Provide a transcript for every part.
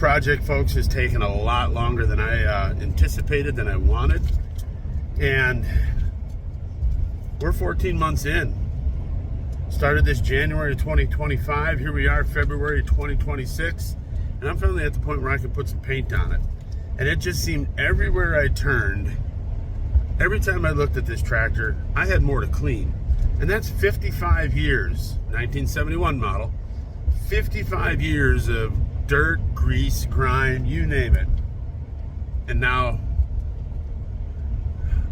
project, folks, has taken a lot longer than I anticipated, than I wanted. And we're 14 months in. Started this January 2025. Here we are, February 2026. And I'm finally at the point where I can put some paint on it. And it just seemed everywhere I turned, every time I looked at this tractor, I had more to clean. And that's 55 years, 1971 model, 55 years of dirt, grease, grime, you name it. And now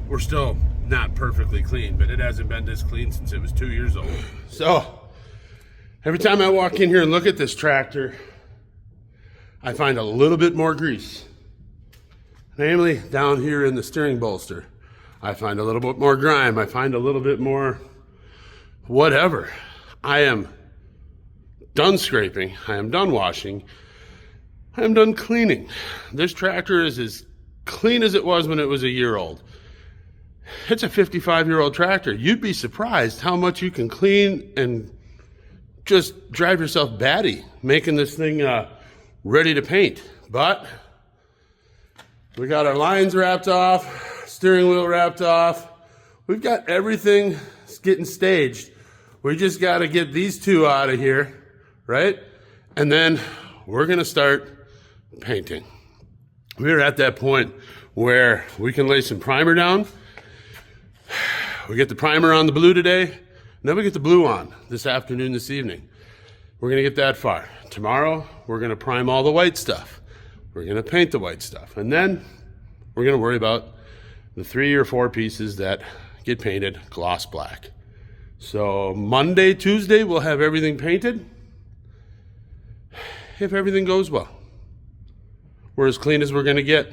we're still not perfectly clean, but it hasn't been this clean since it was 2 years old. So every time I walk in here and look at this tractor, I find a little bit more grease. Namely, down here in the steering bolster, I find a little bit more grime. I find a little bit more whatever. I am done scraping. I am done washing. I am done cleaning. This tractor is as clean as it was when it was a year old. It's a 55-year-old tractor. You'd be surprised how much you can clean and just drive yourself batty making this thing ready to paint. But we got our lines wrapped off, steering wheel wrapped off. We've got everything getting staged. We just got to get these two out of here, right? And then we're going to start painting. We're at that point where we can lay some primer down. We get the primer on the blue today, and then we get the blue on this afternoon, this evening. We're going to get that far. Tomorrow, we're going to prime all the white stuff. We're going to paint the white stuff. And then we're going to worry about the 3 or 4 pieces that get painted gloss black. So Monday, Tuesday, we'll have everything painted. If everything goes well. We're as clean as we're going to get.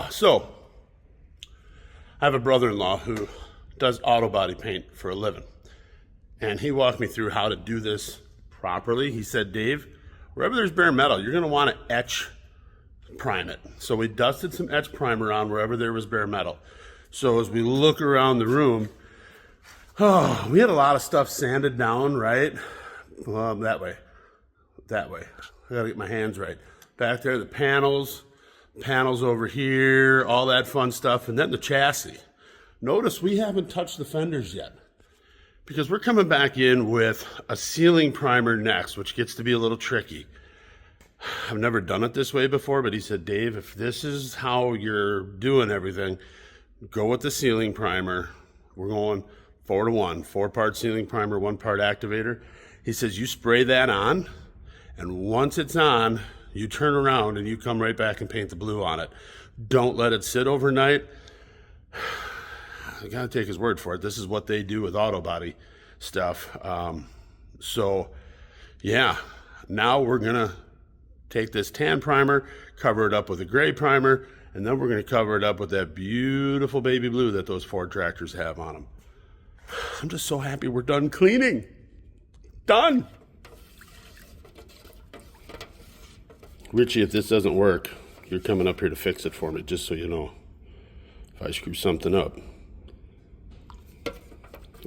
So, I have a brother-in-law who does auto body paint for a living. And he walked me through how to do this properly. He said, Dave, wherever there's bare metal, you're going to want to etch prime it. So we dusted some etch primer on wherever there was bare metal. So as we look around the room, we had a lot of stuff sanded down, right? That way. I got to get my hands right. Back there, the panels over here, all that fun stuff, and then the chassis. Notice we haven't touched the fenders yet because we're coming back in with a sealing primer next, which gets to be a little tricky. I've never done it this way before, but he said, Dave, if this is how you're doing everything, go with the sealing primer. We're going 4-to-1, 4-part sealing primer, 1-part activator. He says, you spray that on, and once it's on, you turn around and you come right back and paint the blue on it. Don't let it sit overnight. I gotta take his word for it. This is what they do with auto body stuff. So yeah, now we're gonna take this tan primer, cover it up with a gray primer, and then we're gonna cover it up with that beautiful baby blue that those Ford tractors have on them. I'm just so happy we're done cleaning. Done. Richie, if this doesn't work, you're coming up here to fix it for me, just so you know. If I screw something up,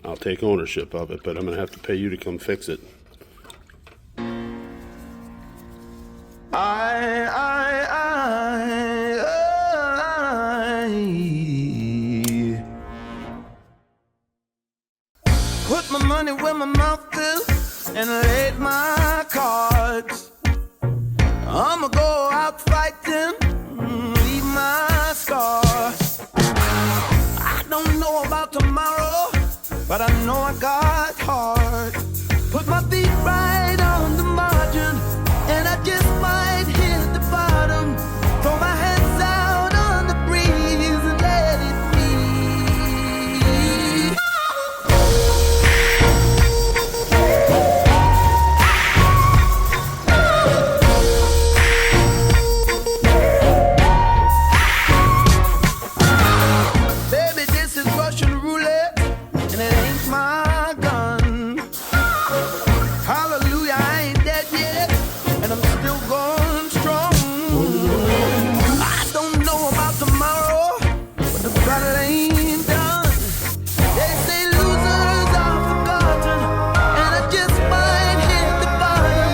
I'll take ownership of it, but I'm gonna have to pay you to come fix it. Put my money where my mouth is and laid my cards. I'ma go out fighting, leave my scars. I don't know about but I know I got heart. Put my feet right on the margin, and I just might hit the bottom. Throw my hands out on the breeze and let it be. Baby, this is Russian roulette, and it ain't my gun. Hallelujah, I ain't dead yet, and I'm still going strong. I don't know about tomorrow, but the battle ain't done. They say losers are forgotten, and I just might hit the bottom.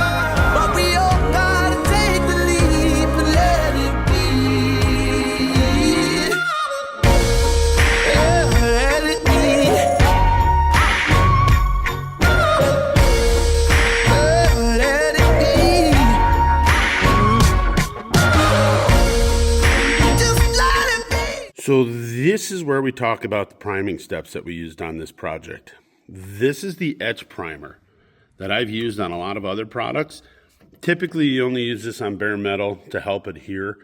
But we all gotta take the leap and let it be. Yeah, let it be. Let it be. Just let it be. So this is where we talk about the priming steps that we used on this project. This is the etch primer that I've used on a lot of other products. Typically, you only use this on bare metal to help adhere.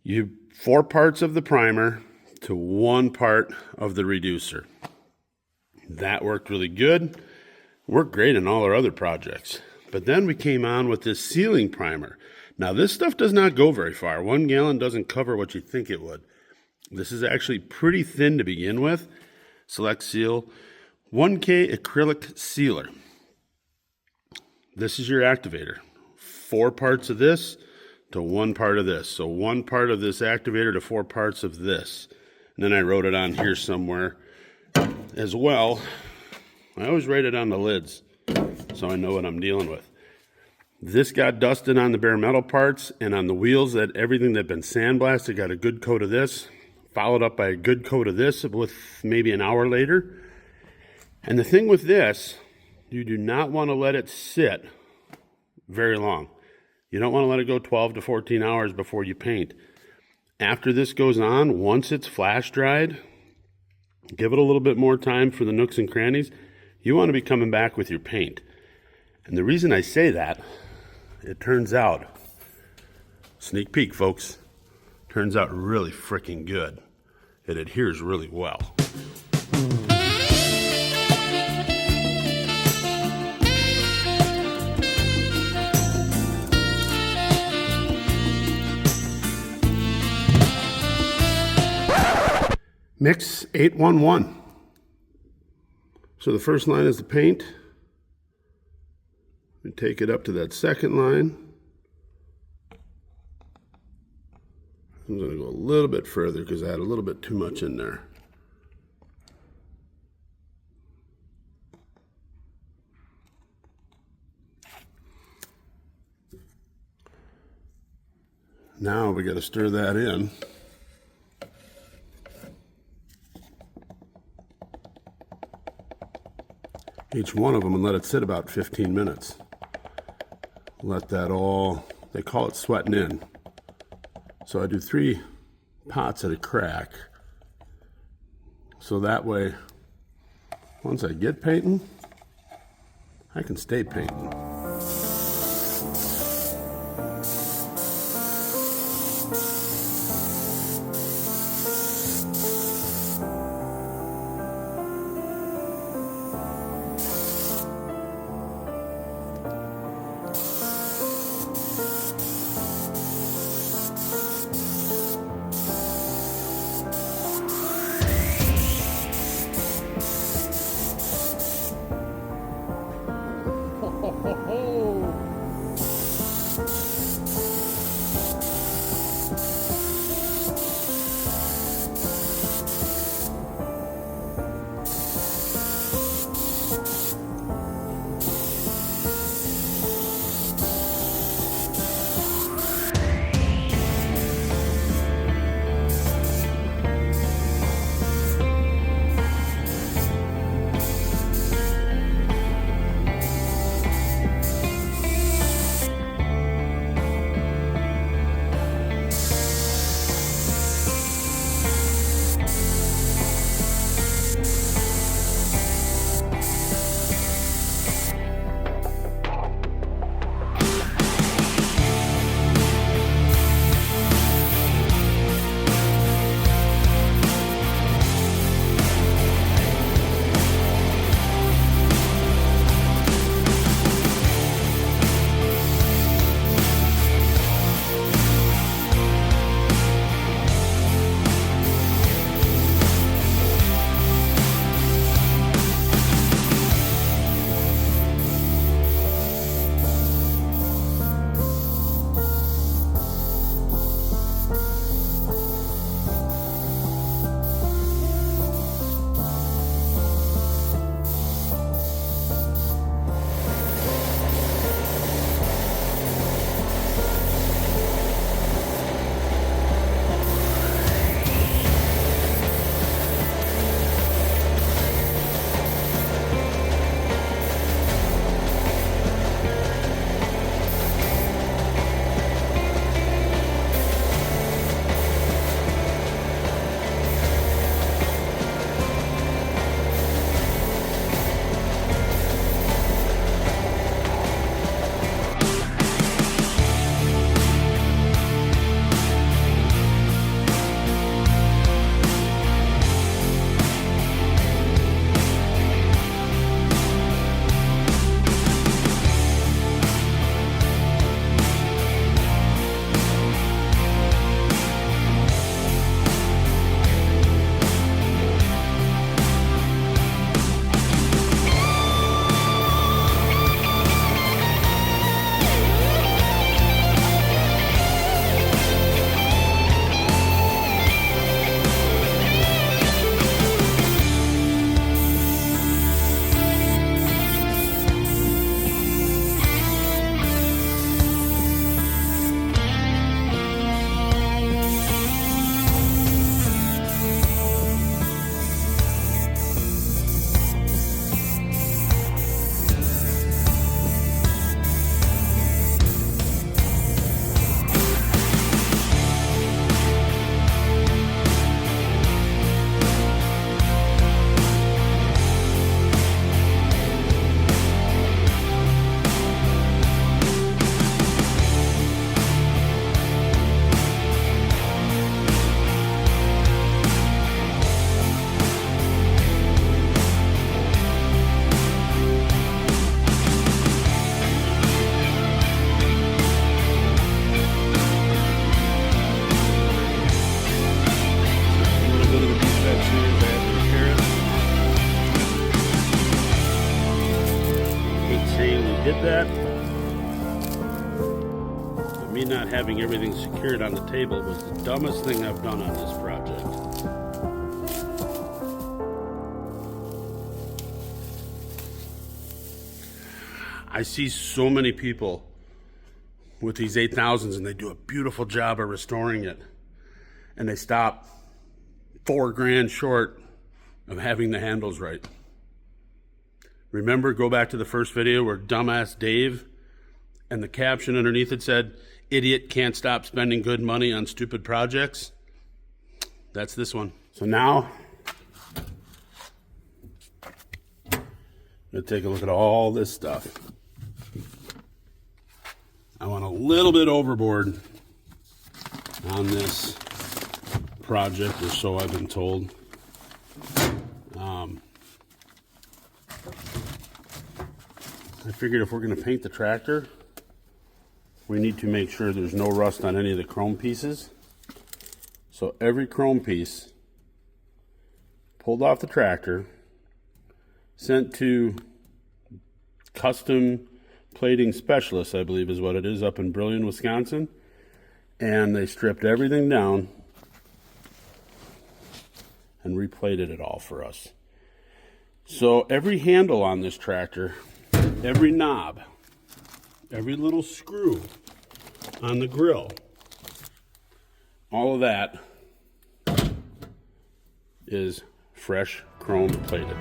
You 4 parts of the primer to 1 part of the reducer. That worked really good. Worked great in all our other projects. But then we came on with this sealing primer. Now this stuff does not go very far. 1 gallon doesn't cover what you think it would. This is actually pretty thin to begin with. Select Seal 1K acrylic sealer. This is your activator. 4 parts of this to 1 part of this. So 1 part of this activator to 4 parts of this. And then I wrote it on here somewhere as well. I always write it on the lids so I know what I'm dealing with. This got dusted on the bare metal parts, and on the wheels, that everything that had been sandblasted got a good coat of this, followed up by a good coat of this with maybe an hour later. And the thing with this, you do not want to let it sit very long. You don't want to let it go 12 to 14 hours before you paint. After this goes on, once it's flash dried, give it a little bit more time for the nooks and crannies. You want to be coming back with your paint. And the reason I say that, it turns out, sneak peek folks, turns out really freaking good. It adheres really well. Mix 811. So the first line is the paint. We take it up to that second line. I'm going to go a little bit further because I had a little bit too much in there. Now we got to stir that in. Each one of them, and let it sit about 15 minutes. Let that all, they call it sweating in. So I do 3 pots at a crack. So that way, once I get painting, I can stay painting. saying we did that. But me not having everything secured on the table was the dumbest thing I've done on this project. I see so many people with these 8000s and they do a beautiful job of restoring it. And they stop $4,000 short of having the handles right. Remember, go back to the first video where dumbass Dave and the caption underneath it said, "Idiot can't stop spending good money on stupid projects." That's this one. So now, I'm gonna take a look at all this stuff. I went a little bit overboard on this project, or so I've been told. I figured if we're going to paint the tractor, we need to make sure there's no rust on any of the chrome pieces. So every chrome piece pulled off the tractor, sent to Custom Plating Specialists, I believe is what it is, up in Brillion, Wisconsin. And they stripped everything down and replated it all for us. So every handle on this tractor, every knob, every little screw on the grill, all of that is fresh chrome plated.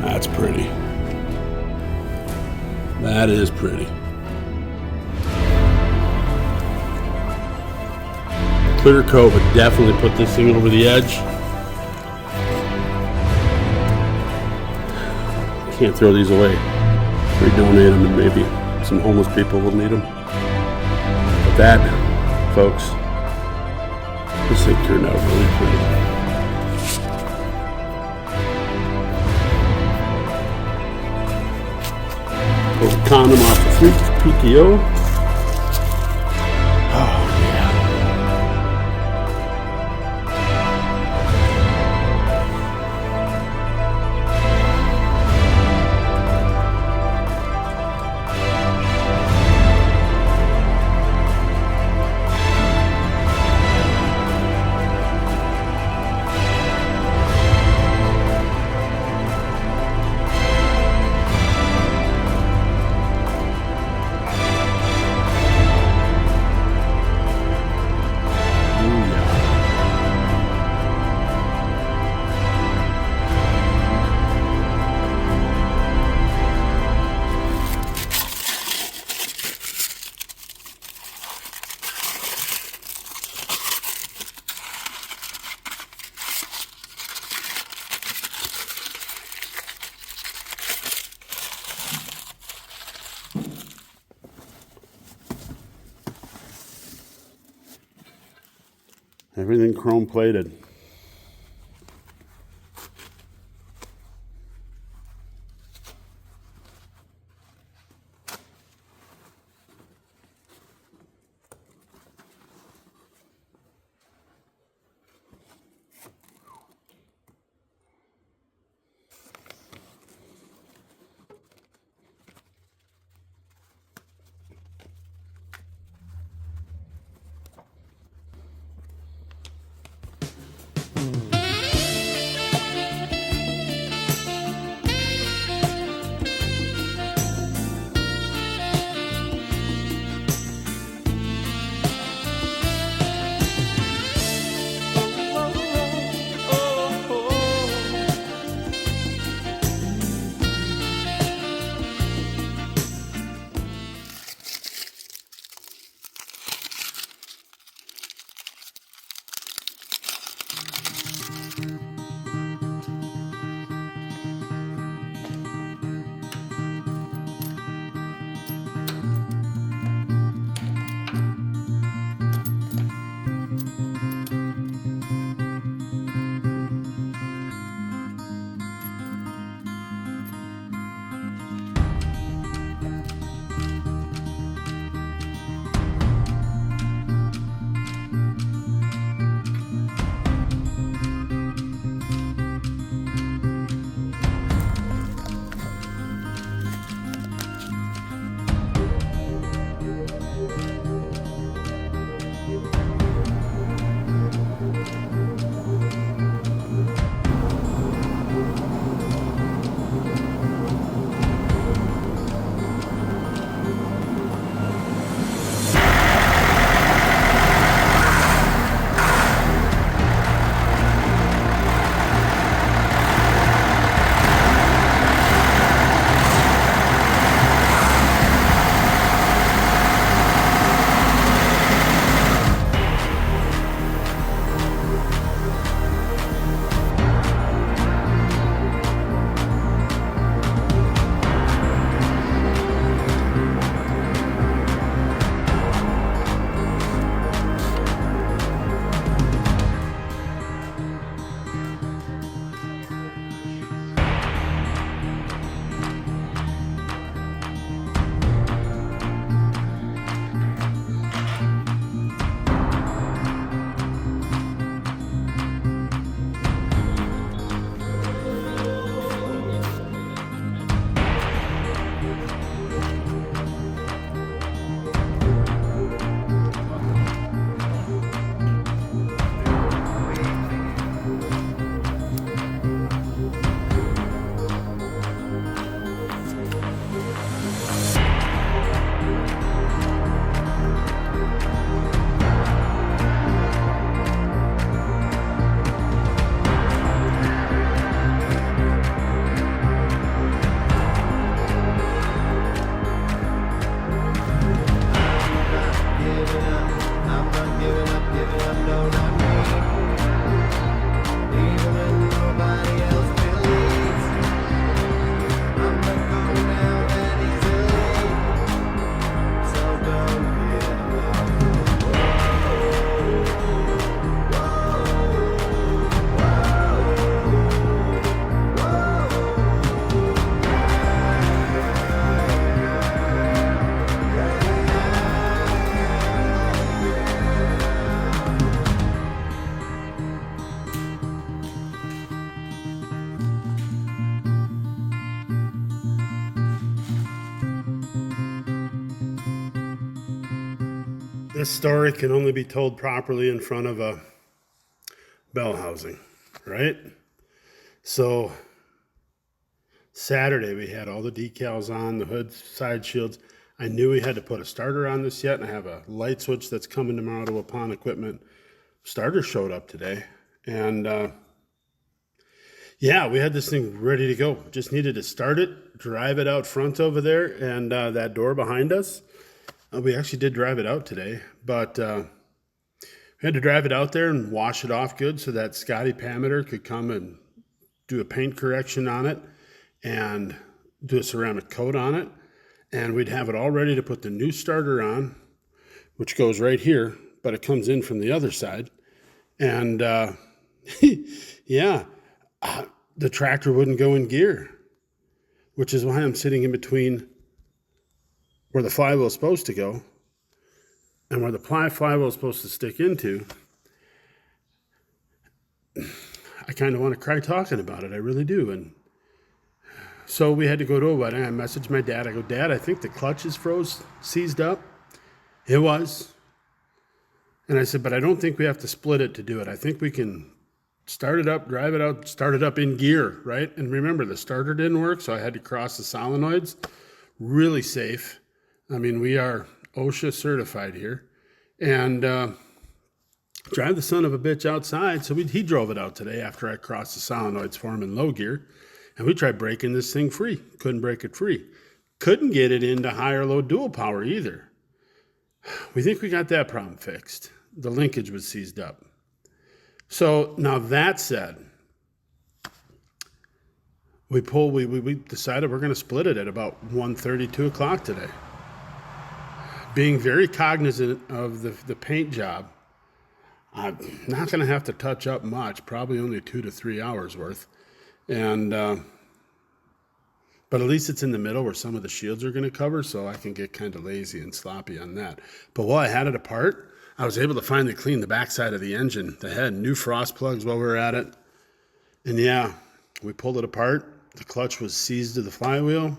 That's pretty. That is pretty. Clear coat would definitely put this thing over the edge. Can't throw these away. Redonate them and maybe some homeless people will need them. But that, folks, this thing turned out really pretty. Pull the condom off the fleet PTO. Oh, yeah. Everything chrome plated. This story can only be told properly in front of a bell housing, right? So Saturday we had all the decals on, the hood, side shields. I knew we had to put a starter on this yet, and I have a light switch that's coming tomorrow to Waupun Equipment. Starter showed up today, and yeah, we had this thing ready to go. Just needed to start it, drive it out front over there, and that door behind us. We actually did drive it out today, but we had to drive it out there and wash it off good so that Scotty Pameter could come and do a paint correction on it and do a ceramic coat on it. And we'd have it all ready to put the new starter on, which goes right here, but it comes in from the other side. And yeah, the tractor wouldn't go in gear, which is why I'm sitting in between where the flywheel is supposed to go and where the flywheel is supposed to stick into. I kind of want to cry talking about it. I really do. And so we had to go to a wedding. I messaged my dad. I go, Dad, I think the clutch is seized up. It was. And I said, but I don't think we have to split it to do it. I think we can start it up, drive it out, start it up in gear, right? And remember, the starter didn't work, so I had to cross the solenoids. Really safe. I mean, we are OSHA certified here. And drive the son of a bitch outside. So he drove it out today after I crossed the solenoids for him in low gear. And we tried breaking this thing free. Couldn't break it free. Couldn't get it into higher low dual power either. We think we got that problem fixed. The linkage was seized up. So now that said, we decided we're going to split it at about 1:30, 2 o'clock today. Being very cognizant of the paint job, I'm not going to have to touch up much, probably only 2 to 3 hours worth. And but at least it's in the middle where some of the shields are going to cover, so I can get kind of lazy and sloppy on that. But while I had it apart, I was able to finally clean the backside of the engine, the head, new frost plugs while we were at it. And yeah, we pulled it apart. The clutch was seized to the flywheel.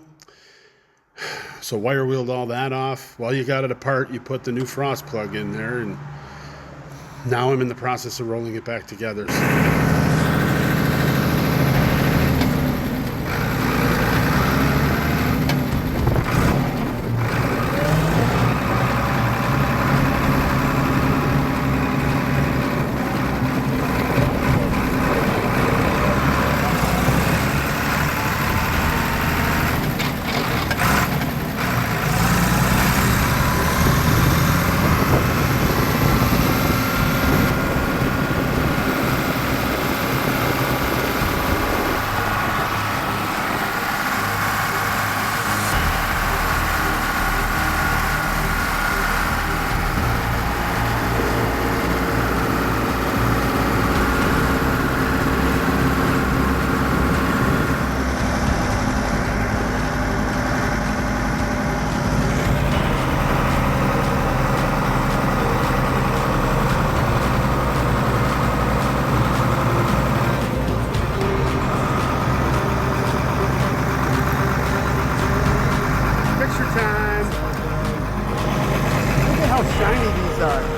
So wire wheeled all that off. While you got it apart, you put the new frost plug in there, and now I'm in the process of rolling it back together. Shiny these are.